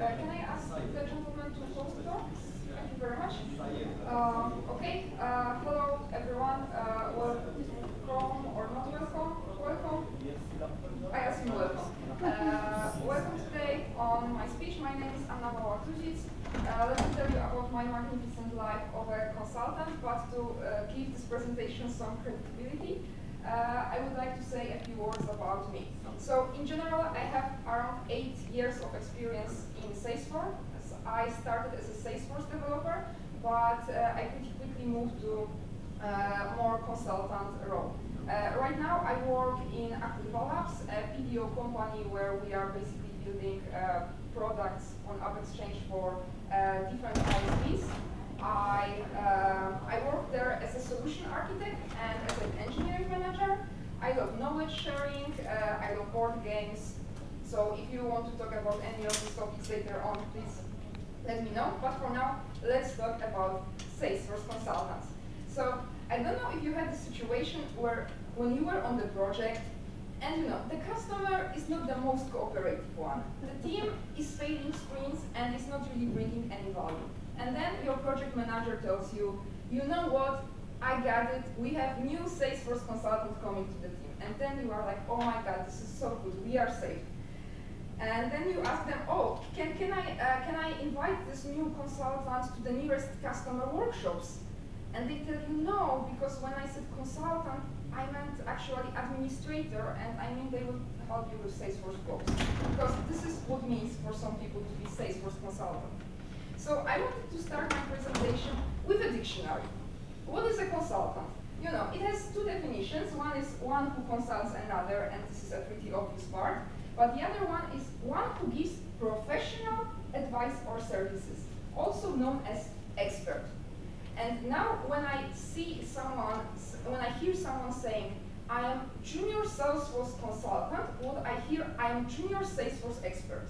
Can I ask the gentleman to close the door? Thank you very much. Okay, hello everyone. Welcome or not welcome? Welcome. I assume welcome. Welcome today on my speech. My name is Wałach-Dudzic. Let me tell you about my magnificent life of a consultant, but to give this presentation some credibility, I would like to say a few words about me. So, in general, I have around 8 years of experience in Salesforce. I started as a Salesforce developer, but I pretty quickly moved to more consultant role. Right now, I work in Wałach, a PDO company where we are basically building products on AppExchange for different ISVs. I work there as a solution architect and as an engineering manager. I love knowledge sharing, I love board games. So if you want to talk about any of these topics later on, please let me know. But for now, let's talk about Salesforce consultants. So I don't know if you had a situation where when you were on the project, and the customer is not the most cooperative one. The team is failing screens and is not really bringing any value. And then your project manager tells you, you know what, I got it, we have new Salesforce consultant coming to the team. And then you are like, oh my God, this is so good, we are safe. And then you ask them, oh, can I invite this new consultant to the nearest customer workshops? And they tell you no, because when I said consultant, I meant actually administrator, and I mean they will help you with Salesforce goals. Because this is what it means for some people to be Salesforce consultant. So I wanted to start my presentation with a dictionary. What is a consultant? It has two definitions. One is one who consults another, and this is a pretty obvious part. But the other one is one who gives professional advice or services, also known as expert. And now when I hear someone saying, I am junior Salesforce consultant, what I hear, I am junior Salesforce expert,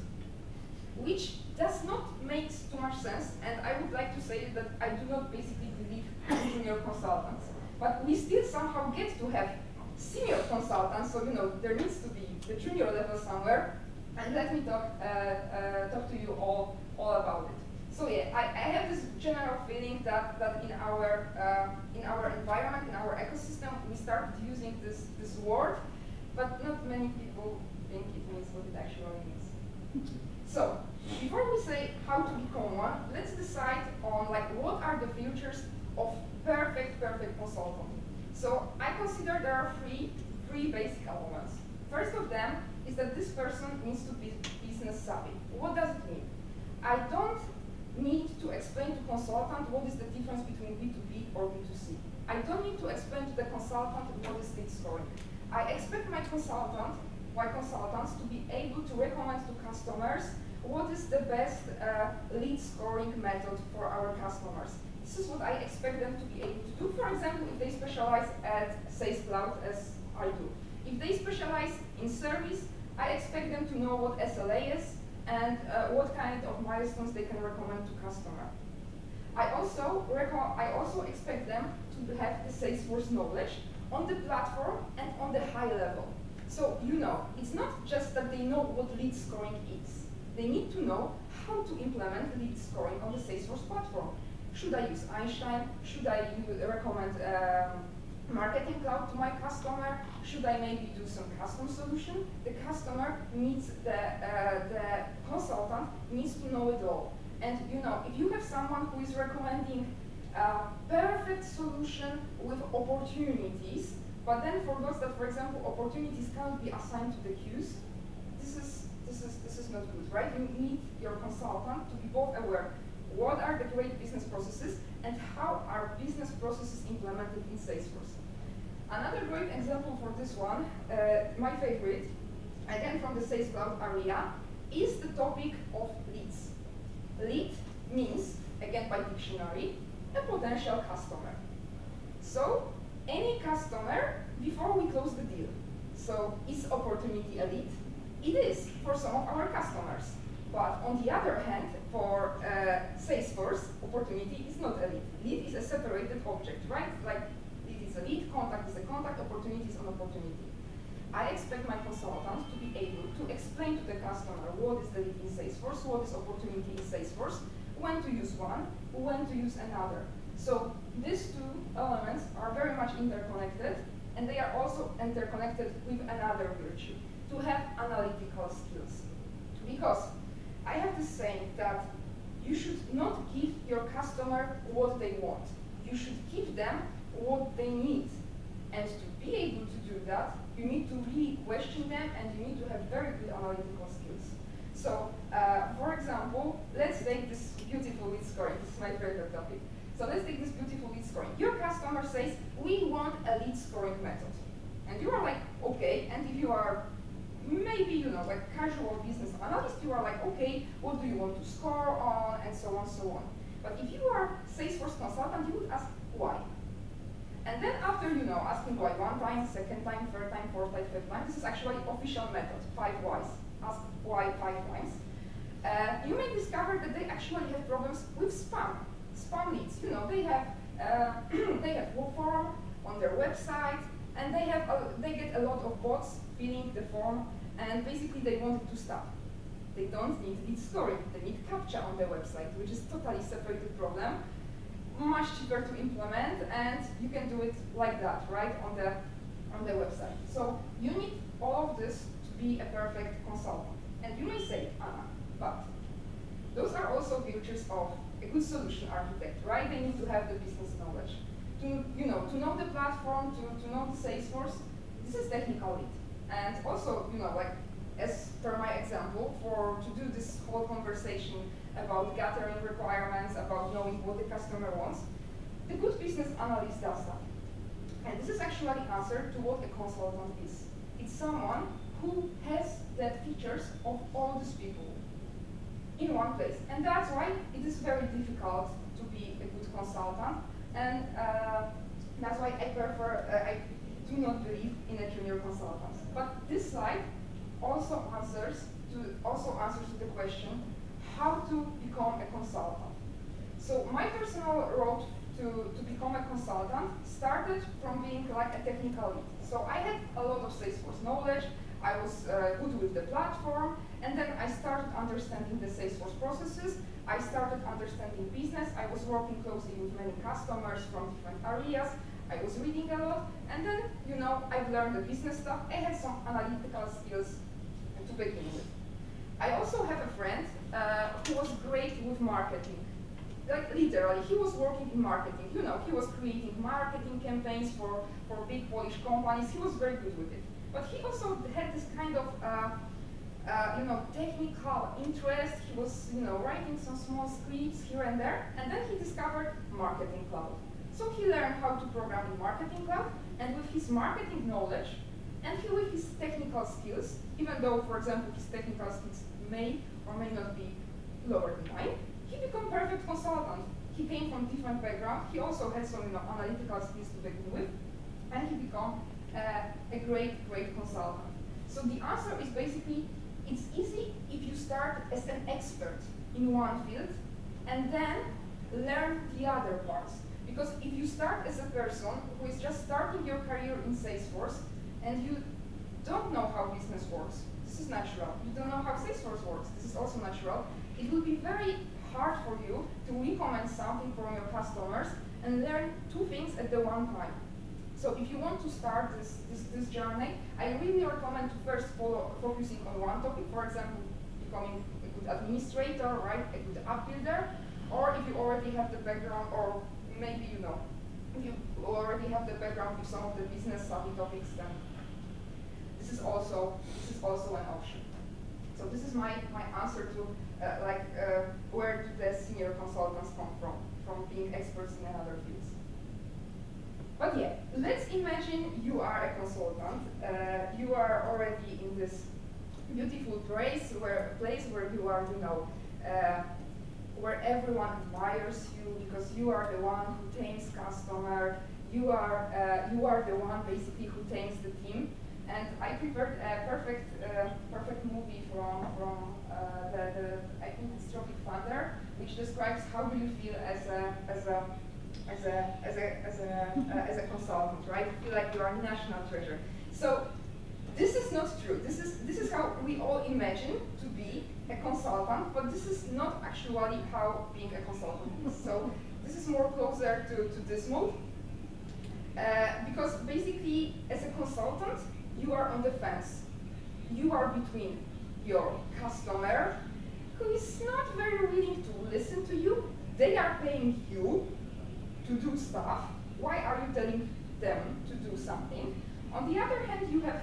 which does not make too much sense, and I would like to say that I do not basically believe in junior consultants. But we still somehow get to have senior consultants, so there needs to be the junior level somewhere, and let me talk to you all about it. So yeah, I have this general feeling that in our environment, in our ecosystem, we started using this word, but not many people think it means what it actually means. So before we say how to become one, let's decide on what are the features of perfect consultant. So I consider there are three basic elements. First of them is that this person needs to be business savvy. What does it mean? I don't need to explain to consultant what is the difference between B2B or B2C. I don't need to explain to the consultant what is lead scoring. I expect my consultants to be able to recommend to customers what is the best lead scoring method for our customers. This is what I expect them to be able to do. For example, if they specialize at Sales Cloud, as I do. If they specialize in service, I expect them to know what SLA is and what kind of milestones they can recommend to customer. I also expect them to have the Salesforce knowledge on the platform and on the high level. So it's not just that they know what lead scoring is. They need to know how to implement lead scoring on the Salesforce platform. Should I use Einstein? Should I recommend Marketing Cloud to my customer? Should I maybe do some custom solution? The customer needs, the consultant needs to know it all. And if you have someone who is recommending a perfect solution with opportunities, but then forgets that, for example, opportunities cannot be assigned to the queues, this is not good, right? You need your consultant to be both aware what are the great business processes and how are business processes implemented in Salesforce. Another great example for this one, my favorite, again from the Sales Cloud area, is the topic of leads. Lead means, again by dictionary, a potential customer. So, any customer before we close the deal. So, is opportunity a lead? It is for some of our customers. But on the other hand, for Salesforce, opportunity is not a lead. Lead is a separated object, right? Like lead is a lead, contact is a contact, opportunity is an opportunity. I expect my consultant to be able to explain to the customer what is the lead in Salesforce, what is opportunity in Salesforce, when to use one, when to use another. So these two elements are very much interconnected, and they are also interconnected with another virtue, to have analytical skills. Because I have this saying that you should not give your customer what they want. You should give them what they need. And to be able to do that, you need to really question them, and you need to have very good analytical skills. So, for example, let's take this beautiful lead scoring. This is my favorite topic. So let's take this beautiful lead scoring. Your customer says, we want a lead scoring method. And you are like, okay, and if you are maybe, you know, like casual business analyst, you are like, okay, what do you want to score on, and so on, so on. But if you are Salesforce consultant, you would ask why. And then after, you know, asking why one time, second time, third time, fourth time, fifth time, this is actually official method, 5 whys. Ask why 5 times. You may discover that they actually have problems with spam leads. You know, they have they have form on their website, and they get a lot of bots filling the form, and basically they want it to stop. They don't need lead scoring. They need CAPTCHA on their website, which is totally separated problem, much cheaper to implement, and you can do it like that, right, on the website. So you need all of this to be a perfect consultant. And you may say, Anna, but those are also virtues of a good solution architect, right? They need to have the business knowledge. To know the platform, to know the Salesforce, this is technical lead. And also, you know, like, as per my example, to do this whole conversation about gathering requirements, about knowing what the customer wants, the good business analyst does that. And this is actually the answer to what a consultant is. It's someone who has the features of all these people in one place. And that's why it is very difficult to be a good consultant. And that's why I do not believe in a junior consultant. But this slide also answers to the question how to become a consultant. So my personal road to become a consultant started from being like a technical lead. So I had a lot of Salesforce knowledge. I was good with the platform, and then I started understanding the Salesforce processes. I started understanding business. I was working closely with many customers from different areas. I was reading a lot, and then, you know, I've learned the business stuff. I had some analytical skills to begin with. I also have a friend who was great with marketing. Like, literally, he was working in marketing. You know, he was creating marketing campaigns for big Polish companies. He was very good with it. But he also had this kind of, you know, technical interest. He was, you know, writing some small scripts here and there, and then he discovered Marketing Cloud. So he learned how to program in Marketing Cloud, and with his marketing knowledge, and with his technical skills, even though, for example, his technical skills may or may not be lower than mine, he became a perfect consultant. He came from different background. He also had some, you know, analytical skills to begin with, and he became a great consultant. So the answer is basically, it's easy if you start as an expert in one field and then learn the other parts. Because if you start as a person who is just starting your career in Salesforce and you don't know how business works, this is natural. You don't know how Salesforce works, this is also natural. It will be very hard for you to recommend something from your customers and learn 2 things at the one time. So if you want to start this journey, I really recommend to first focusing on one topic, for example, becoming a good administrator, right, a good app builder, or if you already have the background, or maybe, you know, if you already have the background with some of the business savvy topics, then this is also an option. So this is my answer to where do the senior consultants come from being experts in another fields. But yeah, let's imagine you are a consultant. You are already in this beautiful place where you are, you know, where everyone admires you because you are the one who tames customer. You are the one basically who tames the team. And I prepared a perfect movie from I think it's Tropic Thunder, which describes how do you feel as a consultant, right? You feel like you are a national treasure. So This is not true. This is how we all imagine to be a consultant, but this is not actually how being a consultant is. So this is more closer to this mode. Because basically, as a consultant, you are on the fence. You are between your customer, who is not very willing to listen to you. They are paying you to do stuff. Why are you telling them to do something? On the other hand, you have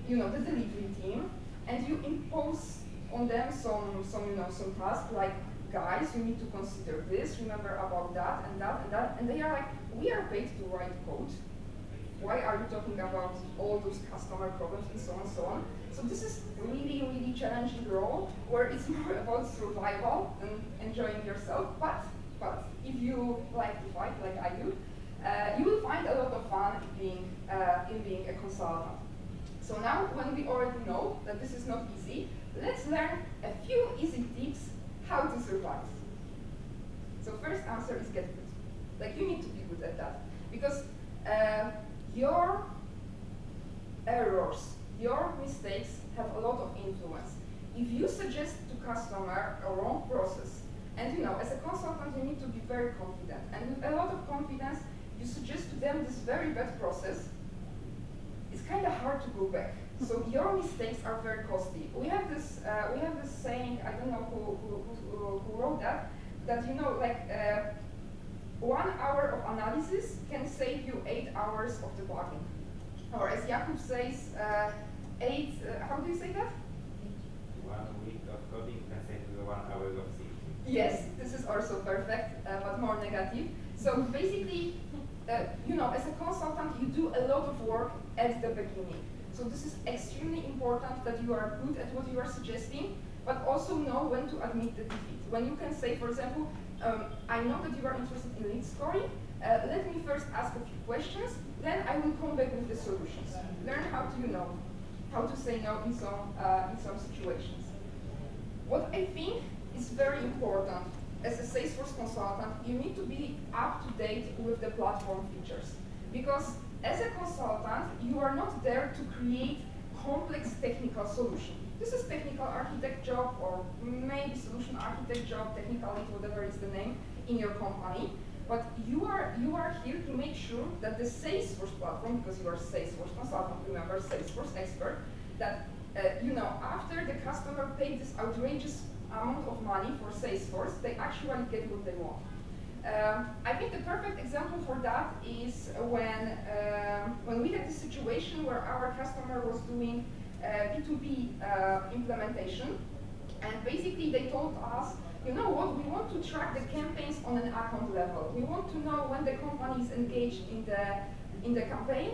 the delivery team, and you impose on them some tasks like, guys, you need to consider this, remember about that and that and that, and they are like, we are paid to write code. Why are you talking about all those customer problems and so on and so on? So this is really, really challenging role where it's more about survival and enjoying yourself. But if you like to fight like I do, you will find a lot of fun in being a consultant. So now, when we already know that this is not easy, let's learn a few easy tips how to survive. So first answer is get good. Like, you need to be good at that. Because your errors, your mistakes have a lot of influence. If you suggest to customer a wrong process, and as a consultant you need to be very confident, and with a lot of confidence you suggest to them this very bad process, it's kind of hard to go back. So your mistakes are very costly. We have this saying, I don't know who wrote that 1 hour of analysis can save you 8 hours of debugging. Or as Jakub says, how do you say that? 1 week of coding can save you 1 hour of thinking. Yes, this is also perfect, but more negative. So basically, as a consultant, you do a lot of work at the beginning. So this is extremely important that you are good at what you are suggesting, but also know when to admit the defeat. When you can say, for example, I know that you are interested in lead scoring. Let me first ask a few questions, then I will come back with the solutions. Learn how to say no in some situations. What I think is very important as a Salesforce consultant, you need to be up to date with the platform features. Because as a consultant, you are not there to create complex technical solution. This is technical architect job, or maybe solution architect job, technical lead, whatever is the name in your company. But you are here to make sure that the Salesforce platform, because you are Salesforce consultant, remember, Salesforce expert, that after the customer paid this outrageous amount of money for Salesforce, they actually get what they want. I think the perfect example for that is when we had this situation where our customer was doing B2B implementation, and basically they told us, you know what, we want to track the campaigns on an account level. We want to know when the company is engaged in the campaign.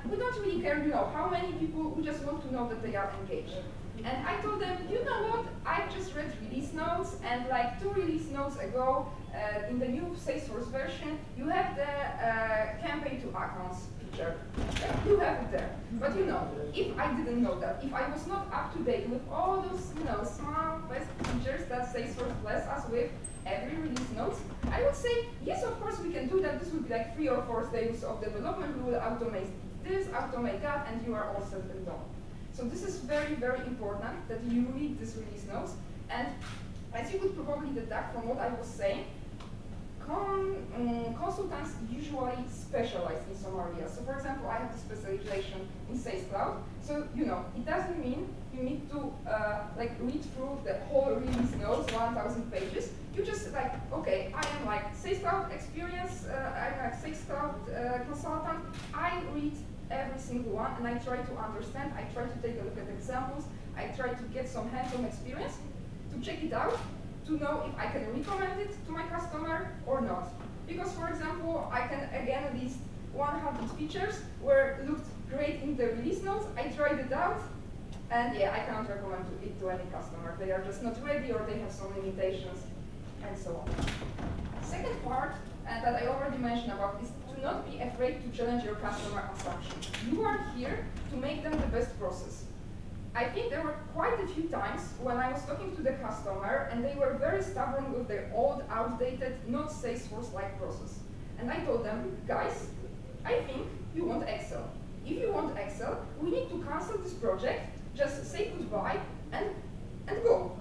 We don't really care, how many people, we just want to know that they are engaged. And I told them, you know what, I just read release notes, and like 2 release notes ago, in the new Salesforce version, you have the campaign to accounts feature. You have it there. But if I didn't know that, if I was not up to date with all those small best features that Salesforce bless us with every release notes, I would say, yes, of course we can do that. This would be like 3 or 4 days of development. We will automate this, automate that, and you are all set and done. So this is very, very important that you read these release notes. And as you could probably deduct from what I was saying, consultants usually specialize in some areas. So for example, I have the specialization in Sales Cloud. So it doesn't mean you need to read through the whole release notes, 1,000 pages. You just okay, I am Sales Cloud experience, I'm a Sales Cloud consultant. I read every single one, and I try to understand, I try to take a look at examples, I try to get some hands-on experience, to check it out, to know if I can recommend it to my customer or not. Because, for example, I can again list 100 features where it looked great in the release notes, I tried it out, and yeah, I can't recommend it to any customer. They are just not ready, or they have some limitations, and so on. Second part, that I already mentioned about, is to not be afraid to challenge your customer assumptions. You are here to make them the best process. I think there were quite a few times when I was talking to the customer and they were very stubborn with their old, outdated, not Salesforce-like process. And I told them, guys, I think you want Excel. If you want Excel, we need to cancel this project, just say goodbye, and go.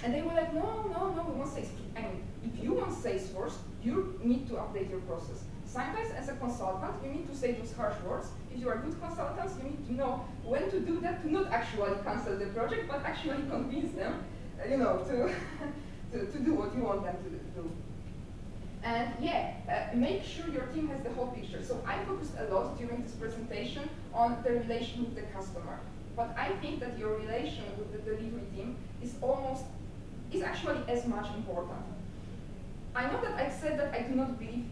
And they were like, no, we want Salesforce. I mean, if you want Salesforce, you need to update your process. Sometimes as a consultant, you need to say those harsh words. If you are good consultants, you need to know when to do that, to not actually cancel the project, but actually convince them, to do what you want them to do. And yeah, make sure your team has the whole picture. So I focused a lot during this presentation on the relation with the customer. But I think that your relation with the delivery team is actually as much important. I know that I've said that I do not believe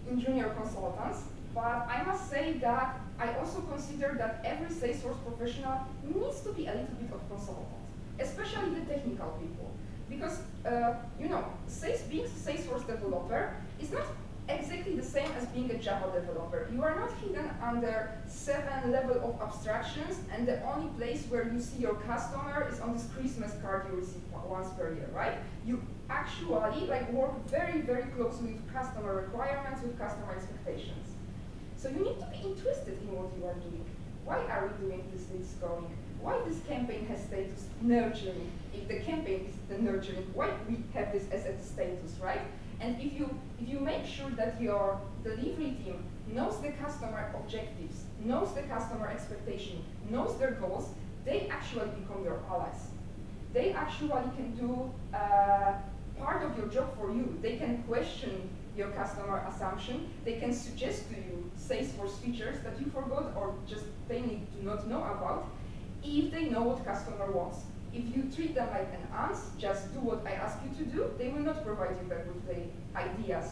in junior consultants, but I must say that I also consider that every Salesforce professional needs to be a little bit of consultant, especially the technical people. Because, being a Salesforce developer is not exactly the same as being a Java developer. You are not hidden under 7 levels of abstractions, and the only place where you see your customer is on this Christmas card you receive once per year, right? You actually work very, very closely with customer requirements, with customer expectations. So you need to be interested in what you are doing. Why are we doing this scoring? Why this campaign has status nurturing? If the campaign is the nurturing, why we have this as a status, right? And if you make sure that your delivery team knows the customer objectives, knows the customer expectation, knows their goals, they actually become your allies. They actually can do part of your job for you. They can question your customer assumption. They can suggest to you Salesforce features that you forgot or just plainly do not know about if they know what customer wants. If you treat them like an ant, just do what I ask you to do, they will not provide you back with the ideas,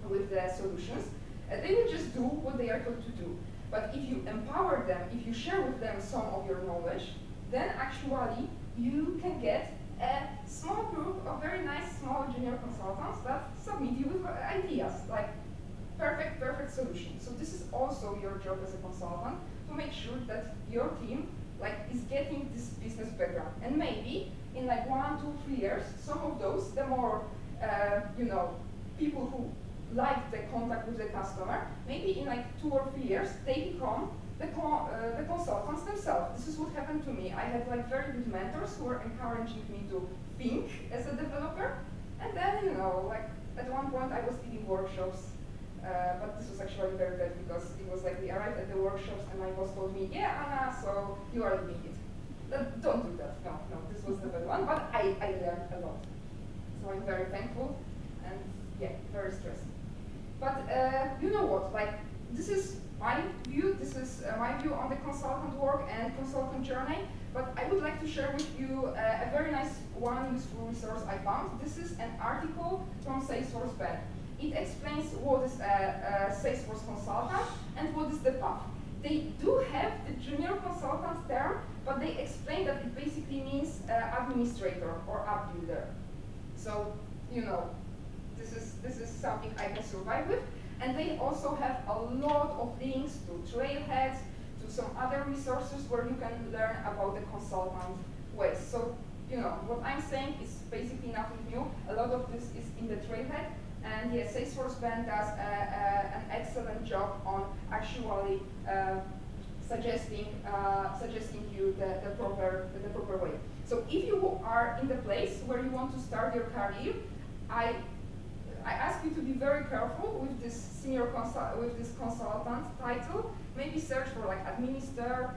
with the solutions. They will just do what they are told to do. But if you empower them, if you share with them some of your knowledge, then actually you can get a small group of very nice small junior consultants that submit you with ideas, like perfect solutions. So this is also your job as a consultant, to make sure that your team is getting this business background. And maybe in 1, 2, 3 years, some of those, the more people who like the contact with the customer, maybe in 2 or 3 years, they become the consultants themselves. This is what happened to me. I had very good mentors who were encouraging me to think as a developer. And then, at one point I was leading workshops, but this was actually very bad because it was we arrived at the workshops and my boss told me, yeah, Anna, so you are leading it. Don't do that. No, this was the bad one, but I learned a lot. So I'm very thankful and yeah, very stressed. But you know what, this is my view, on the consultant work and consultant journey, but I would like to share with you a very nice useful resource I found. This is an article from Salesforce Ben. It explains what is a Salesforce consultant and what is the path. They do have the junior consultant term, but they explain that it basically means administrator or app builder. So, this is something I can survive with. And they also have a lot of links to trailheads, to some other resources where you can learn about the consultant ways. So, what I'm saying is basically nothing new. A lot of this is in the trailhead. And yes, Salesforce Ben does an excellent job on actually suggesting you the proper way. So if you are in the place where you want to start your career, I ask you to be very careful with this consultant title. Maybe search for administrator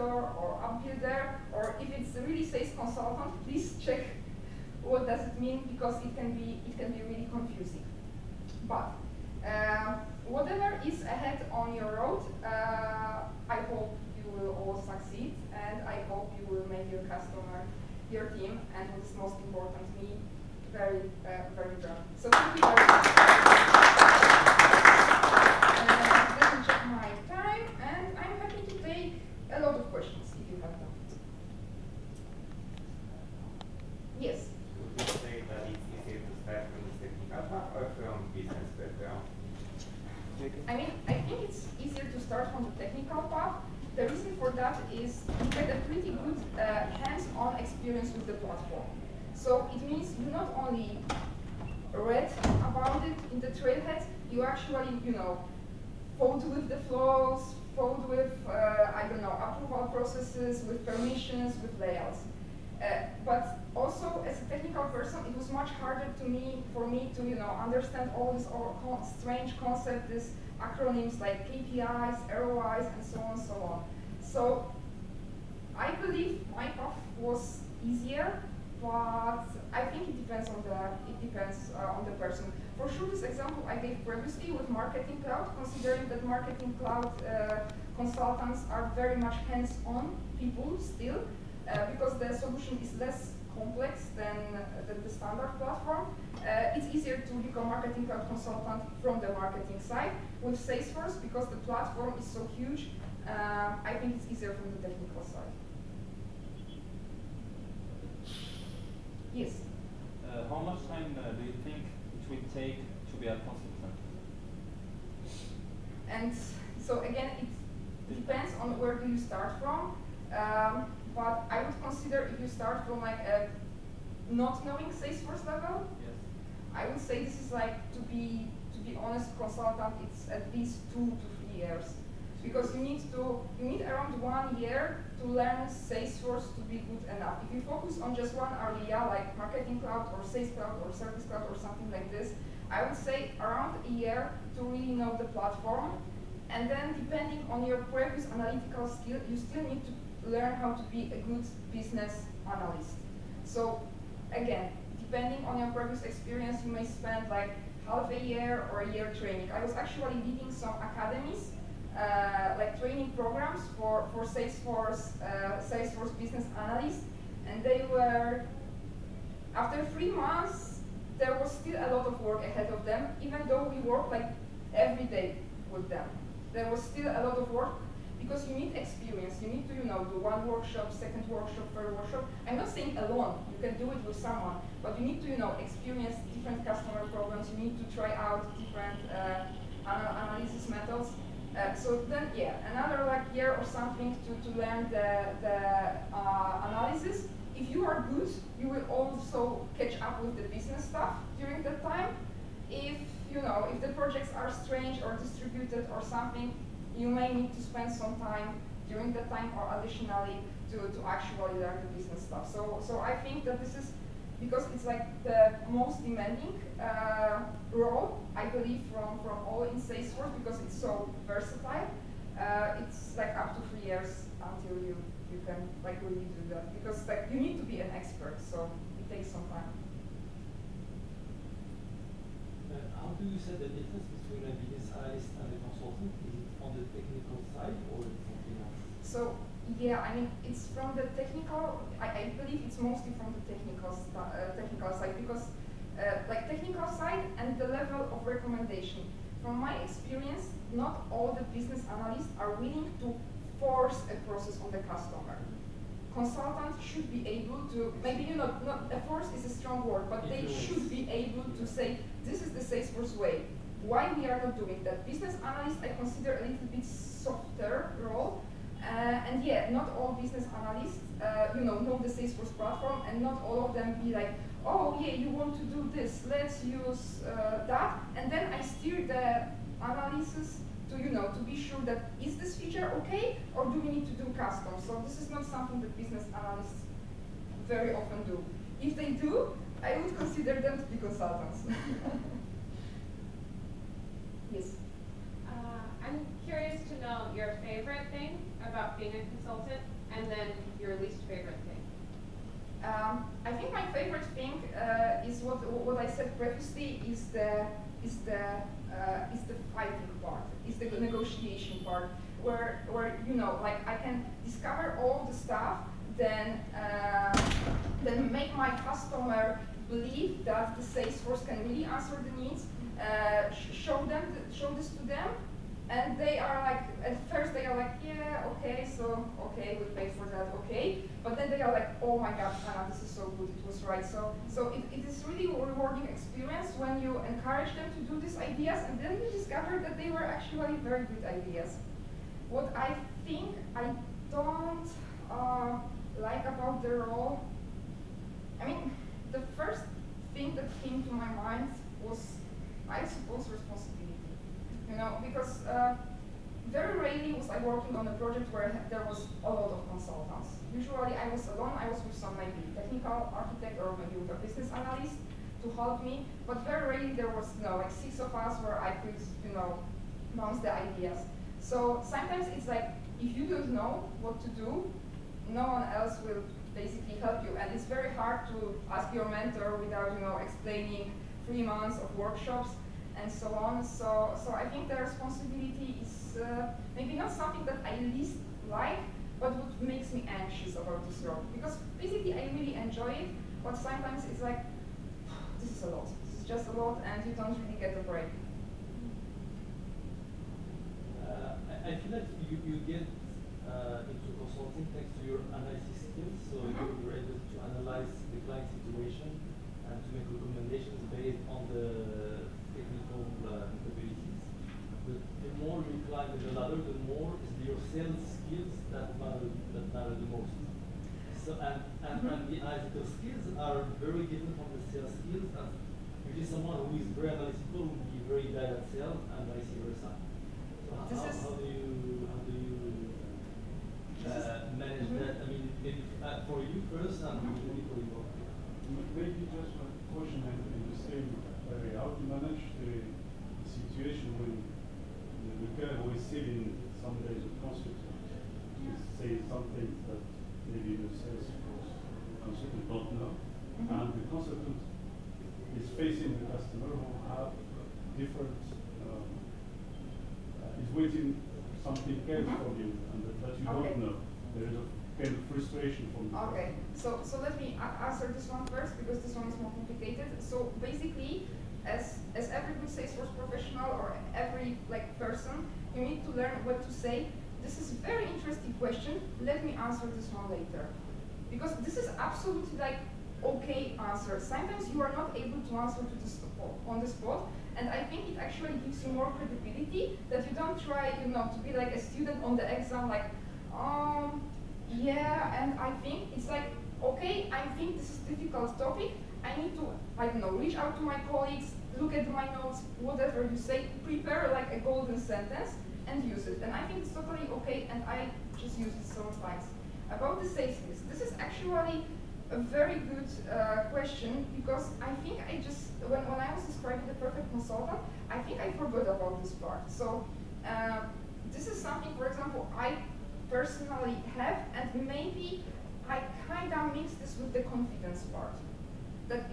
or app builder, or if it really says consultant, please check what does it mean, because it can be really confusing. But whatever is ahead on your road, I hope you will all succeed, and I hope you will make your customer, your team, and what is most important, me, very proud. So thank you very much. Let me check my time, and I'm happy to take a lot of questions if you have them. Yes. Would you say that it's easier to start from the technical path or from business background? I mean, I think it's easier to start from the technical path. The reason for that is you get a pretty good hands-on experience with the platform. So it means you not only read about it in the trailhead, you actually, fought with the flows, fought with, I don't know, approval processes, with permissions, with layouts. But also, as a technical person, it was much harder for me to, understand all these strange concepts, these acronyms like KPIs, ROIs, and so on and so on. So I believe my path was easier, but I think it depends on the person. For sure, this example I gave previously with Marketing Cloud, considering that Marketing Cloud consultants are very much hands-on people still, because the solution is less complex than the standard platform. It's easier to become Marketing Cloud consultant from the marketing side. With Salesforce, because the platform is so huge, I think it's easier from the technical side. Yes? How much time do you think it will take to be a consultant? And so again, it depends on where do you start from. But I would consider if you start from like a not knowing Salesforce level, yes. I would say this is like, to be honest, consultant, it's at least 2 to 3 years. Because you need around 1 year to learn Salesforce to be good enough. If you focus on just one area, like Marketing Cloud or Sales Cloud or Service Cloud or something like this, I would say around a year to really know the platform. And then depending on your previous analytical skill, you still need to learn how to be a good business analyst. So again, depending on your previous experience, you may spend like half a year or a year training. I was actually leading some academies, like training programs for Salesforce business analysts, and they were, after 3 months, there was still a lot of work ahead of them, even though we worked like every day with them. There was still a lot of work, because you need experience. You need to, do one workshop, second workshop, third workshop. I'm not saying alone. You can do it with someone, but you need to, experience different customer problems. You need to try out different analysis methods. So then, yeah, another like year or something to learn the analysis. If you are good, you will also catch up with the business stuff during that time. If if the projects are strange or distributed or something, you may need to spend some time during that time or additionally to actually learn the business stuff. So I think that this is, because it's like the most demanding role, I believe, from all in Salesforce, because it's so versatile. It's like up to 3 years until you can like really do that, because like you need to be an expert, so it takes some time. How do you set the difference between a business analyst and a consultant? Is it on the technical side or something else? So yeah, I mean, it's from the technical. I believe it's mostly from the technical side, because like technical side and the level of recommendation. From my experience, not all the business analysts are willing to force a process on the customer. Consultants should be able to, maybe not a force is a strong word, but they should be able to say, this is the Salesforce way. Why we are not doing that? Business analyst I consider a little bit softer role, and yeah, not all business analysts know the Salesforce platform, and not all of them be like, oh yeah, you want to do this, let's use that, and then I steer the analysis to be sure that is this feature okay, or do we need to do custom? So this is not something that business analysts very often do. If they do, I would consider them to be consultants. Yes? I'm curious to know your favorite thing about being a consultant, and then your least favorite thing. I think my favorite thing is what I said previously, is the fighting part, is the negotiation part, where like I can discover all the stuff, then make my customer believe that the Salesforce can really answer the needs, show this to them, and they are like, at first they are like, yeah, okay, so okay, we paid for that, okay, but then they are like, oh my God, Anna, this is so good, it was right. So it is really a rewarding experience when you encourage them to do these ideas, and then you discover that they were actually very good ideas. What I think I don't like about the role, I mean, the first thing that came to my mind was, I suppose, responsibility. Because very rarely was I working on a project where there was a lot of consultants. Usually I was alone, I was with some maybe technical architect or maybe with a business analyst to help me, but very rarely there was, like 6 of us where I could, bounce the ideas. So sometimes it's like, if you don't know what to do, no one else will basically help you, and it's very hard to ask your mentor without, explaining 3 months of workshops and so on. So I think the responsibility is maybe not something that I least like, but what makes me anxious about this role. Because basically I really enjoy it, but sometimes it's like, this is a lot. This is just a lot, and you don't really get a break. I feel like you get into consulting thanks to your analysis skills, so you're able to analyze the client situation and to make recommendations based on the technical abilities. But the more you climb the ladder, the more is your sales skills that matter the most. So and the analytical skills are very different from the sales skills. And usually someone who is very analytical will be very bad at sales, and vice versa. So how do you manage that? I mean, maybe for you first, and maybe for you. Maybe just one question in the same area. How to manage the situation when the guy who is selling some days of consultant is saying something that maybe the Salesforce consultant don't know, and the consultant is facing the customer who have different, is waiting something else from you, and that you don't know. There is a kind of frustration from the Okay, so let me answer this one first, because this one is more complicated. So basically, as every good Salesforce professional or every person, you need to learn what to say. This is a very interesting question. Let me answer this one later, because this is absolutely okay answer. Sometimes you are not able to answer on the spot, and I think it actually gives you more credibility that you don't try, to be like a student on the exam, yeah, and I think it's okay, I think this is a difficult topic. I need to, reach out to my colleagues, look at my notes, whatever you say, prepare a golden sentence and use it. And I think it's totally okay, and I just use it sometimes. About the sales skills, this is actually a very good question, because I think when I was describing the perfect consultant, I think I forgot about this part. So this is something, for example, I personally have, and maybe I kind of mix this with the confidence part. That,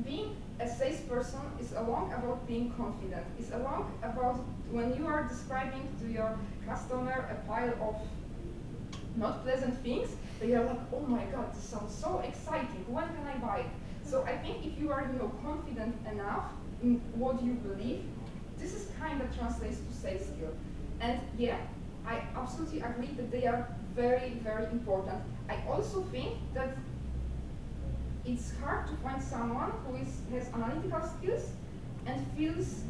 being a salesperson is along about being confident. It's along about when you are describing to your customer a pile of not pleasant things, they are like, oh my god, this sounds so exciting, when can I buy it? So I think if you are, confident enough in what you believe, this is kind of translates to sales skill. And yeah, I absolutely agree that they are very, very important. I also think that it's hard to find someone who has analytical skills and feels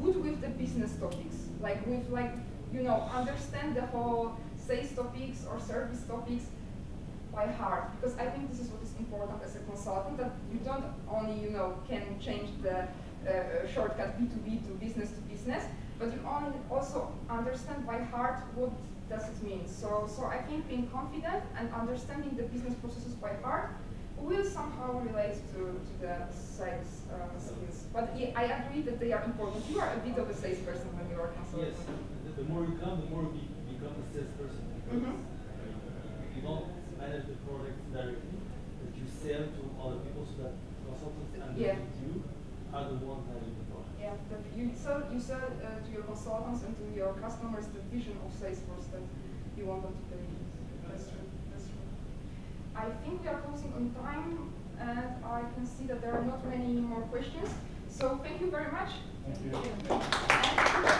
good with the business topics, understand the whole sales topics or service topics by heart. Because I think this is what is important as a consultant, that you don't only, can change the shortcut B2B to business, but you also understand by heart what does it mean. So I think being confident and understanding the business processes by heart will somehow relate to the sales skills. But yeah, I agree that they are important. You are a bit of a salesperson when you are consulting. Yes, the more you come, the more you become a salesperson. Because you don't manage the product directly, but you sell to other people, so that consultants and you are the ones managing the product. Yeah, but you sell to your consultants and to your customers the vision of Salesforce that you want them to believe. That's true. That's true. I think we are closing on time, and I can see that there are not many more questions. So thank you very much. Thank you. And if you have any more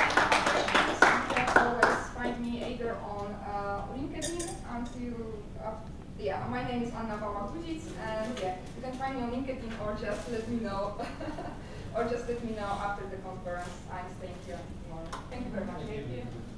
questions, you can always find me either on LinkedIn my name is Wałach-Dudzic, and yeah, you can find me on LinkedIn, or just let me know, or just let me know after the conference. I'm staying here tomorrow. Thank you very much. Thank you.